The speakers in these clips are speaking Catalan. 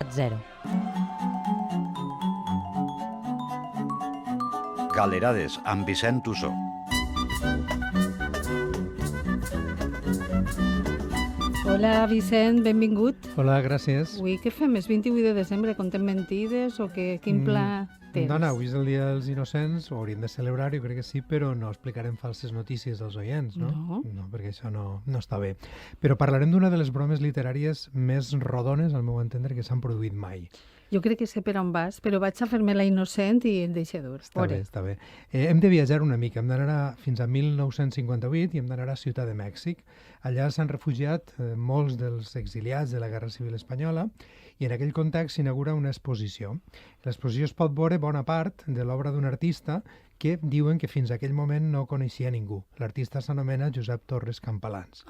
0. Galerades, amb Vicent Tussó. Hola, Vicent, benvingut. Hola, gràcies. Avui què fem? És 28 de desembre, contem mentides o quin pla tens? No, avui és el Dia dels Innocents, ho hauríem de celebrar, jo crec que sí, però no explicarem falses notícies als oients, no? No, perquè això no està bé. Però parlarem d'una de les bromes literàries més rodones, al meu entendre, que s'han produït mai. Jo crec que sé per on vas, però vaig a fer-me la innocent i et deixo dur. Està bé. Hem de viatjar una mica, hem d'anar fins a 1958 i hem d'anar a Ciutat de Mèxic. Allà s'han refugiat molts dels exiliats de la Guerra Civil Espanyola i en aquell context s'inaugura una exposició. L'exposició es pot veure bona part de l'obra d'un artista que diuen que fins a aquell moment no coneixia ningú. L'artista s'anomena Josep Torres Campalans.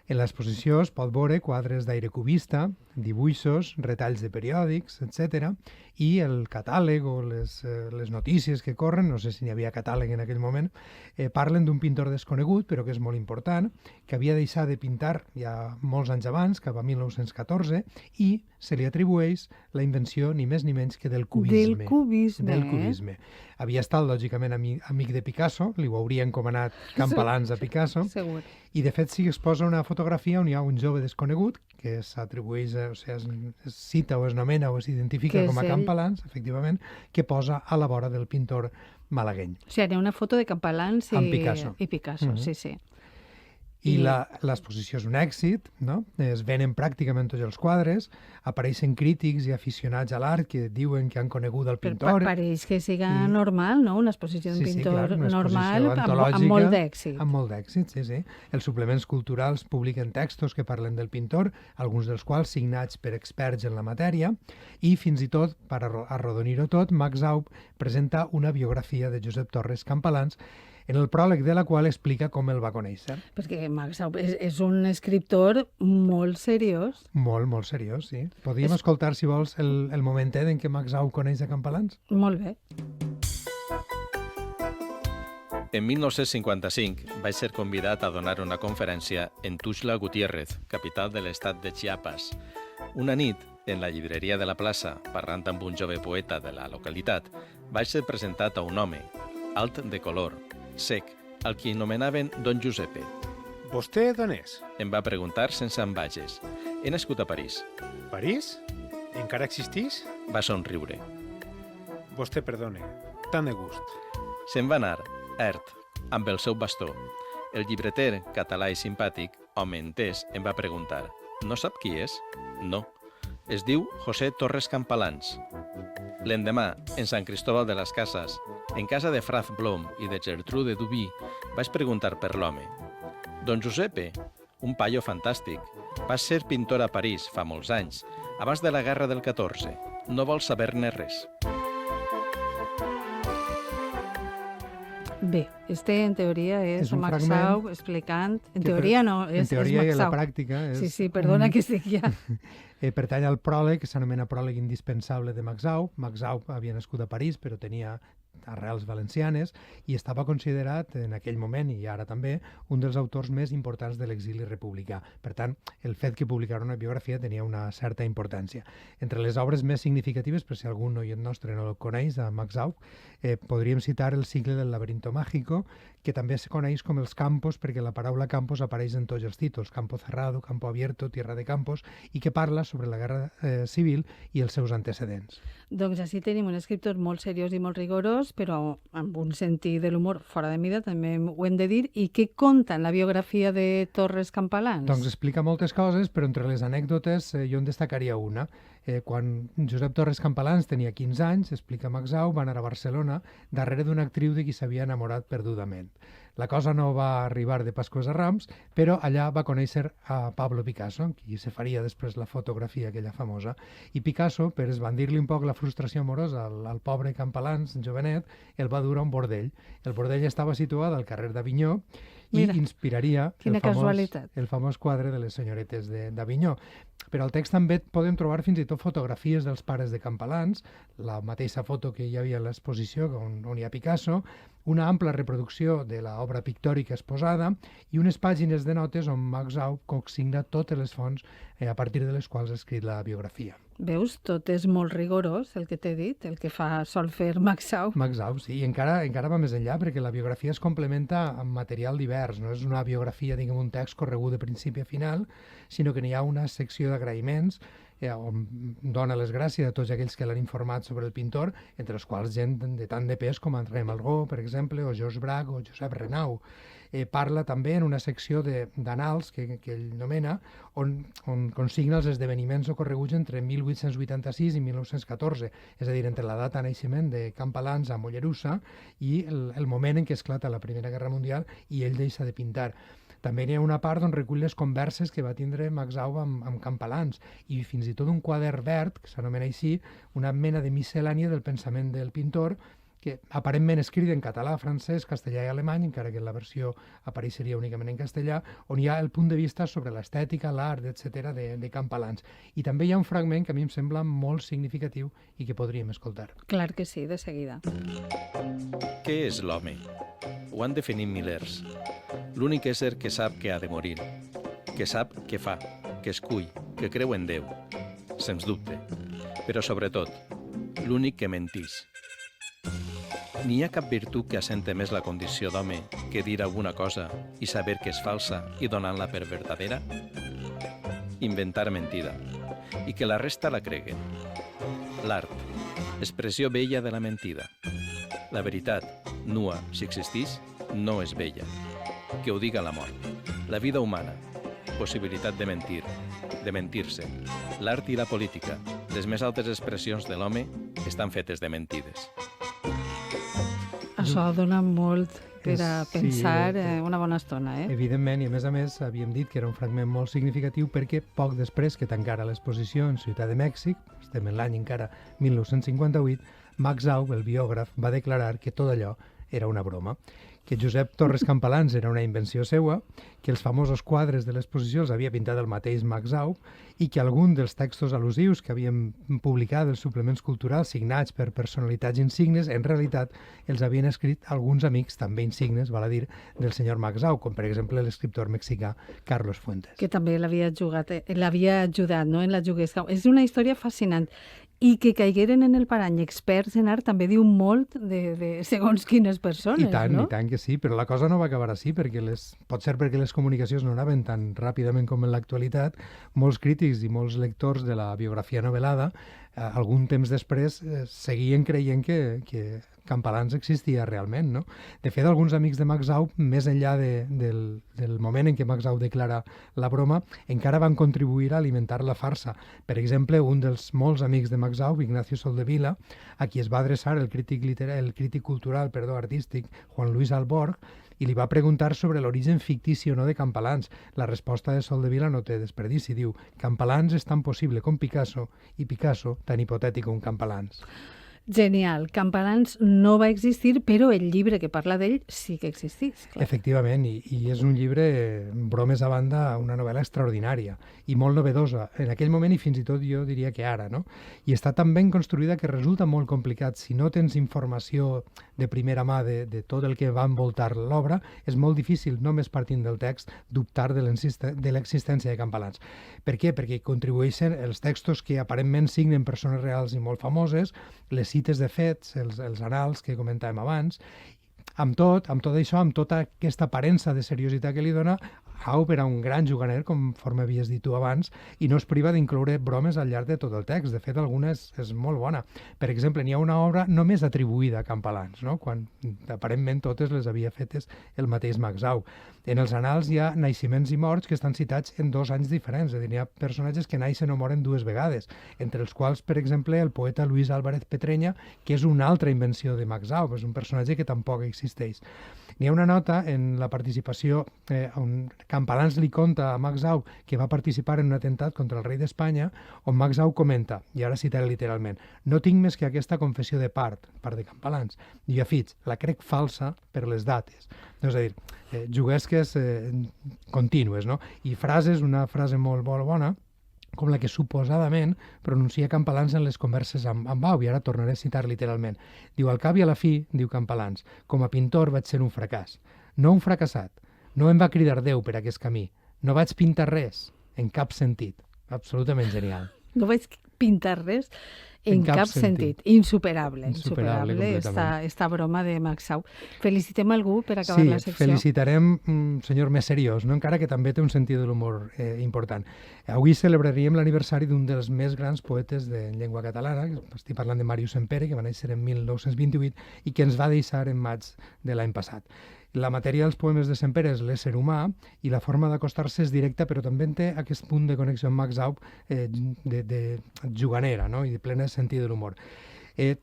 En l'exposició es pot veure quadres d'aire cubista, dibuixos, retalls de periòdics, etc. I el catàleg o les notícies que corren, no sé si n'hi havia catàleg en aquell moment, parlen d'un pintor desconegut, però que és molt important, que havia deixat de pintar ja molts anys abans, cap a 1914, i se li atribueix la invenció ni més ni menys que del cubisme. Del cubisme. Havia estat, lògicament, amic de Picasso, li ho hauria encomanat Campalans a Picasso, Segur. i de fet s'hi exposa una fotografia on hi ha un jove desconegut que s'atribueix, o sigui, es cita o es nomena o s'identifica com a Campalans, efectivament, que posa a la vora del pintor malagueny. O sigui, hi ha una foto de Campalans amb Picasso. I Picasso, sí. I l'exposició és un èxit, no? Es venen pràcticament tots els quadres, apareixen crítics i aficionats a l'art que diuen que han conegut el pintor. Pareix que siga normal, no? Una exposició d'un pintor normal amb molt d'èxit. Amb molt d'èxit, sí. Els suplements culturals publiquen textos que parlen del pintor, alguns dels quals signats per experts en la matèria, i fins i tot, per arrodonir-ho tot, Max Aub presenta una biografia de Josep Torres Campalans, en el pròleg de la qual explica com el va conèixer. Perquè Max Aub és un escriptor molt seriós. Molt seriós, sí. Podríem escoltar, si vols, el momentet en què Max Aub coneix a Campalans? Molt bé. En 1955 vaig ser convidat a donar una conferència en Tuxtla Gutiérrez, capital de l'estat de Chiapas. Una nit, en la llibreria de la plaça, parlant amb un jove poeta de la localitat, vaig ser presentat a un home, alt de color, sec, al qui anomenaven Don Giuseppe. Vostè d'on és? Em va preguntar sense ambages. He nascut a París. París? Encara existís? Va somriure. Vostè perdone, tant de gust. Se'n va anar, ert, amb el seu bastó. El llibreter, català i simpàtic, home entès, em va preguntar: «No sap qui és?» «No. Es diu José Torres Campalans». L'endemà, en Sant Cristóbal de les Casas, en casa de Fraz Blom i de Gertrude Dubí, vaig preguntar per l'home. Don Giuseppe, un paio fantàstic, va ser pintor a París fa molts anys, abans de la Guerra del 14. No vol saber-ne res. Bé, en teoria és Max Aub explicant... En teoria no, és Max Aub. En teoria i a la pràctica. Sí, perdona que estic ja... Pertany al pròleg, que s'anomena pròleg indispensable de Max Aub. Max Aub havia nascut a París, però tenia arrels valencianes i estava considerat en aquell moment, i ara també, un dels autors més importants de l'exili republicà. Per tant, el fet que publicara una biografia tenia una certa importància. Entre les obres més significatives, per si algun oient nostre no el coneix, de Max Aub, podríem citar el cicle del laberinto mágico, que també se coneix com els campos, perquè la paraula campos apareix en tots els títols, campo cerrado, campo abierto, tierra de campos, i que parla sobre la guerra civil i els seus antecedents. Doncs així tenim un escriptor molt seriós i molt rigorós, però amb un sentit de l'humor fora de mida, també ho hem de dir. I què conta en la biografia de Torres Campalans? Doncs explica moltes coses, però entre les anècdotes jo en destacaria una. Quan Josep Torres Campalans tenia 15 anys, explica Max Aub, va anar a Barcelona darrere d'una actriu de qui s'havia enamorat perdudament. La cosa no va arribar de Pasqües a Rams, però allà va conèixer a Pablo Picasso, qui se faria després la fotografia aquella famosa, i Picasso, per esbandir-li un poc la frustració amorosa al pobre Campalans, jovenet, el va dur a un bordell. El bordell estava situat al carrer d'Avinyó i inspiraria el famós quadre de les senyoretes d'Avinyó. Però al text també podem trobar fins i tot fotografies dels pares de Campalans, la mateixa foto que hi havia a l'exposició on hi ha Picasso, una ampla reproducció de l'obra pictòrica exposada i unes pàgines de notes on Max Aub consigna totes les fonts a partir de les quals ha escrit la biografia. Veus, tot és molt rigorós, el que t'he dit, el que sol fer Max Aub. Max Aub, sí, i encara va més enllà, perquè la biografia es complementa amb material divers, no és una biografia, diguem, un text corregut de principi a final, sinó que n'hi ha una secció d'agraïments on dona les gràcies a tots aquells que l'han informat sobre el pintor, entre els quals gent de tant de pes com André Malraux, per exemple, o Georges Braque o Josep Renau. Parla també en una secció d'anals, que ell nomena, on consigna els esdeveniments ocorreguts entre 1886 i 1914, és a dir, entre la data de naixement de Campalans a Mollerussa i el moment en què esclata la Primera Guerra Mundial i ell deixa de pintar. També hi ha una part on recull les converses que va tindre Max Aub amb Campalans i fins i tot un quadern verd, que s'anomena així, una mena de miscel·lània del pensament del pintor, que aparentment escrit en català, francès, castellà i alemany, encara que la versió apareixeria únicament en castellà, on hi ha el punt de vista sobre l'estètica, l'art, etc. de Campalans. I també hi ha un fragment que a mi em sembla molt significatiu i que podríem escoltar. Clar que sí, de seguida. Què és l'home? Ho han definit milers. L'únic ésser que sap que ha de morir, que sap què fa, que escull, que creu en Déu, sens dubte. Però sobretot, l'únic que mentís. N'hi ha cap virtut que assente més la condició d'home que dir alguna cosa i saber que és falsa i donant-la per verdadera? Inventar mentida, i que la resta la creguen. L'art, expressió vella de la mentida. La veritat, nua, si existís, no és vella. Que ho diga la mort. La vida humana, possibilitat de mentir, de mentir-se. L'art i la política, les més altes expressions de l'home, estan fetes de mentides. Això dona molt per a Sí, pensar una bona estona, Evidentment, i a més havíem dit que era un fragment molt significatiu perquè poc després que tancara l'exposició en Ciutat de Mèxic, estem en l'any encara 1958, Max Aub, el biògraf, va declarar que tot allò era una broma, que Josep Torres Campalans era una invenció seua, que els famosos quadres de l'exposició els havia pintat el mateix Max Aub i que algun dels textos al·lusius que havien publicat els suplements culturals signats per personalitats insignes, en realitat els havien escrit alguns amics també insignes, val a dir, del senyor Max Aub, com per exemple l'escriptor mexicà Carlos Fuentes. que també l'havia ajudat, no?, en la juguesca. És una història fascinant. I que caigueren en el parany experts en art també diu molt de segons quines persones, no? I tant que sí, però la cosa no va acabar així, perquè pot ser perquè les comunicacions no anaven tan ràpidament com en l'actualitat. Molts crítics i molts lectors de la biografia novel·lada, algun temps després, seguien creient que Campalans existia realment, no? De fet, alguns amics de Max Aub, més enllà del moment en què Max Aub declara la broma, encara van contribuir a alimentar la farsa. Per exemple, un dels molts amics de Max Aub, Ignacio Soldevila, a qui es va adreçar el crític cultural artístic Juan Luis Alborg, i li va preguntar sobre l'origen fictici o no de Campalans. La resposta de Soldevila no té desperdici. Diu: Campalans és tan possible com Picasso i Picasso tan hipotètic com Campalans. Genial. Campalans no va existir, però el llibre que parla d'ell sí que existís. Clar. Efectivament, i és un llibre, bromes a banda, una novel·la extraordinària i molt novedosa, en aquell moment i fins i tot jo diria que ara, no? I està tan ben construïda que resulta molt complicat. Si no tens informació de primera mà de tot el que va envoltar l'obra, és molt difícil, només partint del text, dubtar de l'existència de Campalans. Per què? Perquè contribueixen els textos que aparentment signen persones reals i molt famoses, les cites de fets, els anals que comentàvem abans, amb tot això, amb tota aquesta aparença de seriositat que li dona, Aub era un gran juganer, conforme havies dit tu abans, i no es priva d'incloure bromes al llarg de tot el text. De fet, alguna és molt bona. Per exemple, n'hi ha una obra només atribuïda a Campalans, no?, quan aparentment totes les havia fetes el mateix Max Aub. En els anals hi ha naixements i morts que estan citats en 2 anys diferents, és a dir, hi ha personatges que naixen o moren 2 vegades, entre els quals, per exemple, el poeta Luis Álvarez Petrenya, que és una altra invenció de Max Aub, és un personatge que tampoc existeix. N'hi ha una nota en la participació on Campalans li conta a Max Aub que va participar en un atemptat contra el rei d'Espanya, on Max Aub comenta, i ara citaré literalment: no tinc més que aquesta confessió de part de Campalans, i afig, la crec falsa per les dates. És a dir, juguesques contínues, no? I frases, una frase molt bona, com la que suposadament pronuncia Campalans en les converses amb Bau, i ara tornaré a citar literalment. Diu, al cap i a la fi, diu Campalans, com a pintor vaig ser un fracàs. No un fracassat. No em va cridar Déu per aquest camí. No vaig pintar res, en cap sentit. Absolutament genial. No vaig pintar res en cap sentit. Insuperable. Insuperable, completament. Esta broma de Max Sau. Felicitem algú per acabar la secció. Sí, felicitarem un senyor més seriós, no? Encara que també té un sentit de l'humor important. Avui celebraríem l'aniversari d'un dels més grans poetes de llengua catalana, estic parlant de Màrius Sempere, que va néixer en 1928 i que ens va deixar en maig de l'any passat. La matèria dels poemes de Sempere és l'ésser humà i la forma d'acostar-se és directa, però també té aquest punt de connexió amb Max Aub de juganera, no? I de plena sentit de l'humor.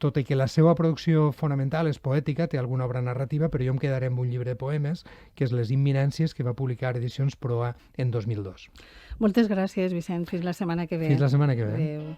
Tot i que la seva producció fonamental és poètica, té alguna obra narrativa, però jo em quedaré amb un llibre de poemes, que és Les Imminències, que va publicar Edicions Proa en 2002. Moltes gràcies, Vicent. Fins la setmana que ve. Fins la setmana que ve. Adéu.